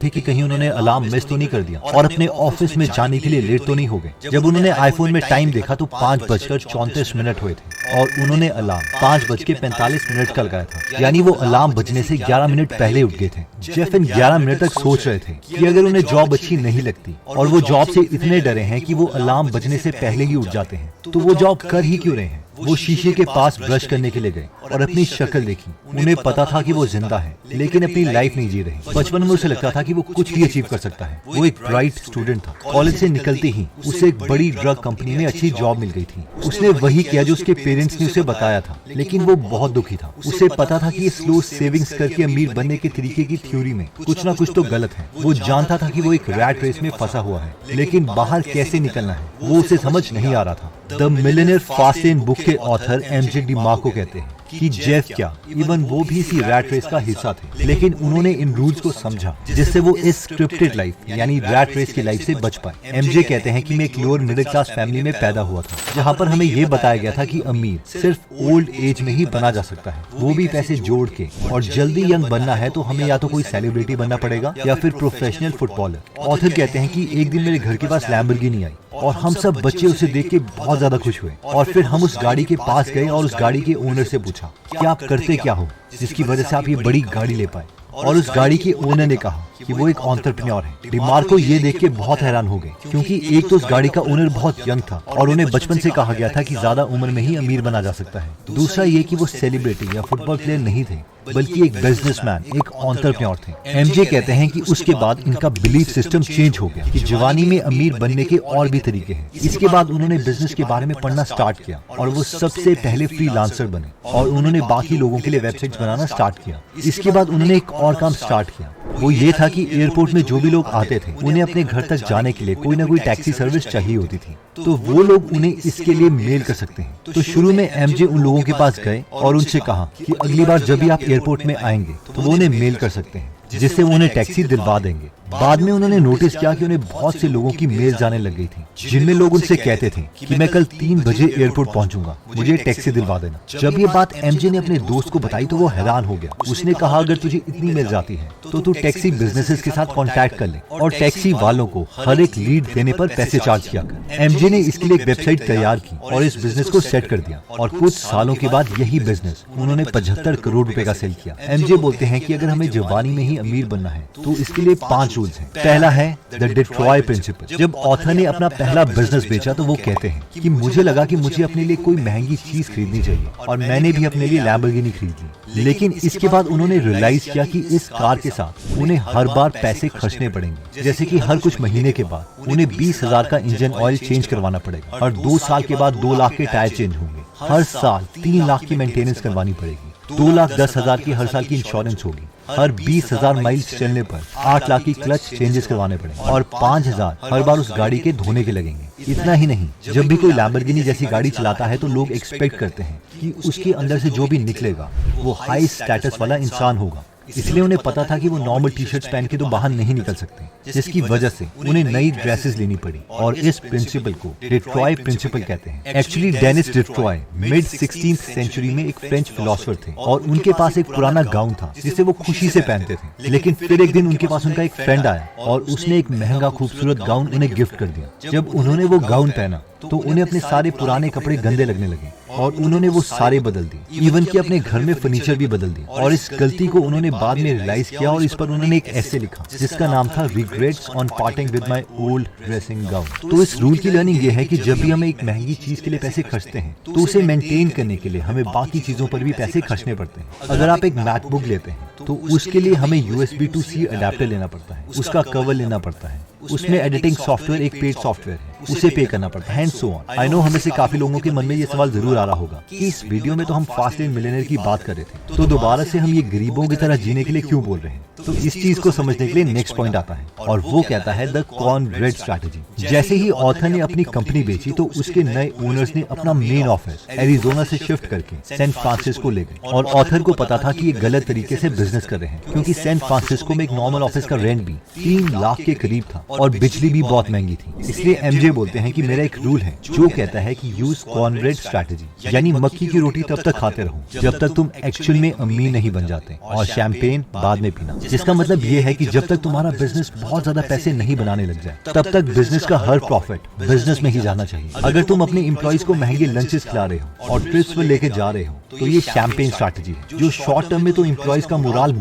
थे कि कहीं उन्होंने अलार्म मिस तो नहीं कर दिया और अपने ऑफिस में जाने के लिए लेट तो नहीं हो गए। जब उन्होंने आईफोन में टाइम देखा तो 5:34 हुए थे और उन्होंने अलार्म 5:45 का लगाया था, यानी वो अलार्म बजने से 11 मिनट पहले उठ गए थे। जेफ इन 11 मिनट तक सोच रहे थे कि अगर उन्हें जॉब अच्छी नहीं लगती और वो जॉब से इतने डरे हैं कि वो अलार्म बजने से पहले ही उठ जाते हैं, तो वो जॉब कर ही क्यों रहे हैं। वो शीशे के पास ब्रश करने के लिए गए और अपनी शक्ल देखी। उन्हें पता था कि वो जिंदा है लेकिन अपनी लाइफ नहीं जी रहे। बचपन में उसे लगता था कि वो कुछ भी अचीव कर सकता है। वो एक ब्राइट स्टूडेंट था। कॉलेज से निकलते ही उसे एक बड़ी ड्रग कंपनी में अच्छी जॉब मिल गई थी। उसने वही किया जो उसके पेरेंट्स ने उसे बताया था, लेकिन वो बहुत दुखी था। उसे पता था कि ये स्लो सेविंग्स करके अमीर बनने के तरीके की थ्योरी में कुछ ना कुछ तो गलत है। वो जानता था कि वो एक रैट रेस में फंसा हुआ है, लेकिन बाहर कैसे निकलना है वो उसे समझ नहीं आ रहा था। The millionaire fast lane book के ऑथर एमजे डिमार्को कहते हैं कि जेफ क्या इवन वो भी इसी रैट रेस का हिस्सा थे, लेकिन उन्होंने इन रूल्स को समझा जिससे वो इस स्क्रिप्टेड लाइफ यानी रैट रेस की लाइफ से बच पाए। एमजे कहते हैं कि मैं एक लोअर मिडिल क्लास फैमिली में पैदा हुआ था, जहाँ पर हमें ये बताया गया था कि अमीर सिर्फ ओल्ड एज में ही बना जा सकता है, वो भी पैसे जोड़ के। और जल्दी यंग बनना है तो हमें या तो कोई सेलिब्रिटी बनना पड़ेगा या फिर प्रोफेशनल फुटबॉलर। ऑथर कहते हैं कि एक दिन मेरे घर के पास लैम्बोर्गिनी आई और हम सब बच्चे उसे देख के बहुत ज्यादा खुश हुए और फिर हम उस गाड़ी के पास गए और उस गाड़ी के ओनर से पूछा कि आप करते क्या हो जिसकी वजह से आप ये बड़ी गाड़ी ले पाए। और उस गाड़ी के ओनर ने कहा कि वो एक एंटरप्रेन्योर है। डिमार्को ये देख के बहुत हैरान हो गए, क्योंकि एक तो उस गाड़ी का ओनर बहुत यंग था और उन्हें बचपन से कहा गया था कि ज्यादा उम्र में ही अमीर बना जा सकता है। दूसरा ये कि वो सेलिब्रिटी या फुटबॉल प्लेयर नहीं थे, बल्कि एक बिजनेसमैन, एक एंटरप्रेन्योर थे। एमजे कहते हैं कि उसके बाद इनका बिलीफ सिस्टम चेंज हो गया कि जवानी में अमीर बनने के और भी तरीके हैं। इसके बाद उन्होंने बिजनेस के बारे में पढ़ना स्टार्ट किया और वो सबसे पहले फ्रीलांसर बने और उन्होंने बाकी लोगों के लिए वेबसाइट्स बनाना स्टार्ट किया। इसके बाद उन्होंने एक और काम स्टार्ट किया, वो ये था कि एयरपोर्ट में जो भी लोग आते थे उन्हें अपने घर तक जाने के लिए कोई ना कोई टैक्सी सर्विस चाहिए होती थी, तो वो लोग उन्हें इसके लिए मेल कर सकते हैं। तो शुरू में एमजे उन लोगों के पास गए और उनसे कहा कि अगली बार जब भी आप एयरपोर्ट में आएंगे तो वो उन्हें मेल कर सकते हैं, जिससे वो उन्हें टैक्सी दिलवा देंगे। बाद में उन्होंने नोटिस किया कि उन्हें बहुत से लोगों की मेल जाने लग गई थी, जिनमें लोग उनसे कहते थे कि मैं कल 3 बजे एयरपोर्ट पहुंचूंगा, मुझे टैक्सी दिलवा देना। जब ये बात एमजे ने अपने दोस्त को बताई तो वो हैरान हो गया। उसने कहा अगर तुझे इतनी मेल जाती है तो तू टैक्सी बिजनेसेस के साथ कांटेक्ट कर ले और टैक्सी वालों को हर एक लीड देने पर पैसे चार्ज किया कर। एमजे ने इसके लिए एक वेबसाइट तैयार की और इस बिजनेस को सेट कर दिया और कुछ सालों के बाद यही बिजनेस उन्होंने 75 करोड़ रुपए का सेल किया। एमजे बोलते हैं कि अगर हमें जवानी में ही अमीर बनना है तो इसके लिए 5 रूल्स हैं। पहला है द डिट्रॉय प्रिंसिपल। जब ऑथर ने अपना पहला बिजनेस बेचा तो वो कहते हैं कि मुझे लगा कि मुझे अपने लिए कोई महंगी चीज खरीदनी चाहिए और मैंने भी अपने लिए लैम्बोर्गिनी खरीद ली, लेकिन इसके बाद उन्होंने रियलाइज किया कि इस कार के साथ उन्हें हर बार पैसे खर्चने पड़ेंगे, जैसे कि हर कुछ महीने के बाद उन्हें 20,000 का इंजन ऑयल चेंज करवाना पड़ेगा और 2 साल के बाद 2 लाख के टायर चेंज होंगे। हर साल 3 लाख की मेंटेनेंस करवानी पड़ेगी, 2,10,000 की हर साल की इंश्योरेंस होगी, हर 20,000 माइल्स चलने पर 8 लाख की क्लच चेंजेस करवाने पड़ेंगे और 5,000 हर बार उस गाड़ी के धोने के लगेंगे। इतना ही नहीं, जब भी कोई लैम्बोर्गिनी जैसी गाड़ी चलाता है तो लोग एक्सपेक्ट करते हैं कि उसके अंदर से जो भी निकलेगा वो हाई स्टेटस वाला इंसान होगा, इसलिए उन्हें पता था कि वो नॉर्मल टी शर्ट्स पहन के तो बाहर नहीं निकल सकते, जिसकी वजह से उन्हें नई ड्रेसेस लेनी पड़ी और इस प्रिंसिपल को डिट्रॉय प्रिंसिपल कहते हैं। Actually Denis Detroit mid 16th century में एक फ्रेंच फिलोसोफर थे और उनके पास एक पुराना गाउन था जिसे वो खुशी से पहनते थे। लेकिन फिर एक दिन उनके पास उनका एक फ्रेंड आया और उसने एक महंगा खूबसूरत गाउन उन्हें गिफ्ट कर दिया। जब उन्होंने वो गाउन पहना तो उन्हें अपने सारे पुराने कपड़े गंदे लगने लगे और उन्होंने वो सारे बदल दिए, इवन कि अपने घर में फर्नीचर भी बदल दिए। और इस गलती को उन्होंने बाद में रियलाइज किया और इस पर उन्होंने एक ऐसे लिखा जिसका नाम था regrets on parting with my old dressing gown. तो इस रूल की लर्निंग ये है कि जब भी हम एक महंगी चीज के लिए पैसे खर्चते हैं तो उसे मेंटेन करने के लिए हमें बाकी चीजों पर भी पैसे खर्चने पड़ते हैं। अगर आप एक मैकबुक लेते हैं तो उसके लिए हमें USB to C अडेप्टर लेना पड़ता है, उसका कवर लेना पड़ता है, उसमें एडिटिंग सॉफ्टवेयर एक पेड सॉफ्टवेयर है, उसे पे करना पड़ता है and so on. I know हमें से काफी लोगों के मन में ये सवाल जरूर आ रहा होगा कि इस वीडियो में तो हम फास्ट लेन मिलियनेयर की बात कर रहे थे, तो दोबारा से हम ये गरीबों की तरह जीने के लिए क्यों बोल रहे हैं। तो इस चीज को समझने के लिए नेक्स्ट पॉइंट आता है और वो कहता है द कॉर्नब्रेड स्ट्रैटेजी। जैसे ही ऑथर ने अपनी कंपनी बेची तो उसके नए ओनर्स ने अपना मेन ऑफिस एरिजोना से शिफ्ट करके सैन फ्रांसिस्को ले गए और ऑथर को पता था कि ये गलत तरीके से बिजनेस कर रहे हैं, क्योंकि सैन फ्रांसिस्को में एक नॉर्मल ऑफिस का रेंट भी 3 लाख के करीब था और बिजली भी बहुत महंगी थी। इसलिए एमजे मुझे बोलते हैं कि मेरा एक रूल है जो कहता है कि यूज कॉर्नब्रेड स्ट्रैटेजी, यानी मक्की की रोटी तब तक खाते रहो जब तक तुम एक्चुअल में अमीर नहीं बन जाते, और शैंपेन बाद में पीना। जिसका मतलब ये है कि जब तक तुम्हारा बिजनेस बहुत ज्यादा पैसे नहीं बनाने लग जाए तब तक बिजनेस का हर प्रॉफिट बिजनेस में ही जाना चाहिए। अगर तुम अपने एम्प्लॉइज को महंगे लंचेस खिला रहे हो और ट्रिप्स पर लेके जा रहे हो तो ये शैंपेन स्ट्रैटेजी है, जो शॉर्ट टर्म में तो एम्प्लॉइज का मोराल